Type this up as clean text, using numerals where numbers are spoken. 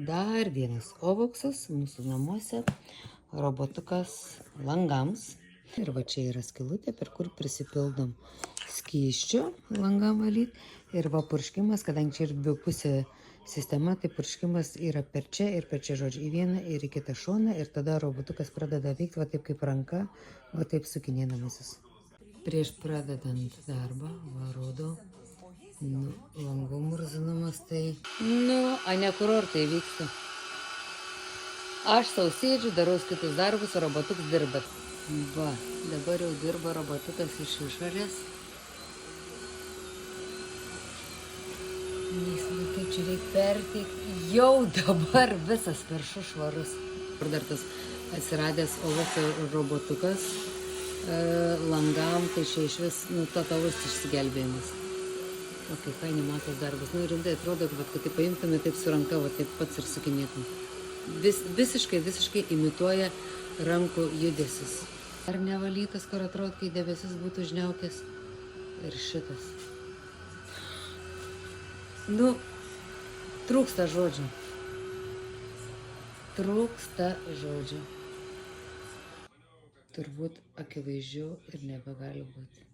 Dar vienas ovoksas mūsų namuose, robotukas langams. Ir va čia yra skylutė, per kur prisipildom skysčio langam valyti. Ir va purškimas, kadangi čia ir dvipusė sistema, tai purškimas yra per čia, žodžiu, į vieną ir į kitą šoną. Ir tada robotukas pradeda veikti va taip kaip ranka, va taip sukinėdamasis. Prieš pradedant darbą, va rodo, langų murzinamas tai, a ne kurortai vyksta. Aš sau sėdžiu, darau kitus darbus, o robotukas dirba. Va, dabar jau dirba robotukas iš išorės. Nes, kaip čia reikia perteikti, jau dabar visas viršus švarus. Ir dar tas atsiradęs ovoksio robotukas langam, tai čia iš vis, totalus išsigelbėjimas. O kaip fainiai matos darbas. Rimtai atrodo, kad taip paimtume taip su ranka, va taip pats ir sukinėtum. Visiškai imituoja rankų judesius. Ar nevalytas, kur atrodo, kai debesis būtų žniaukęs. Ir šitas. Trūksta žodžių. Turbūt akivaizdžiau ir nebegali būti.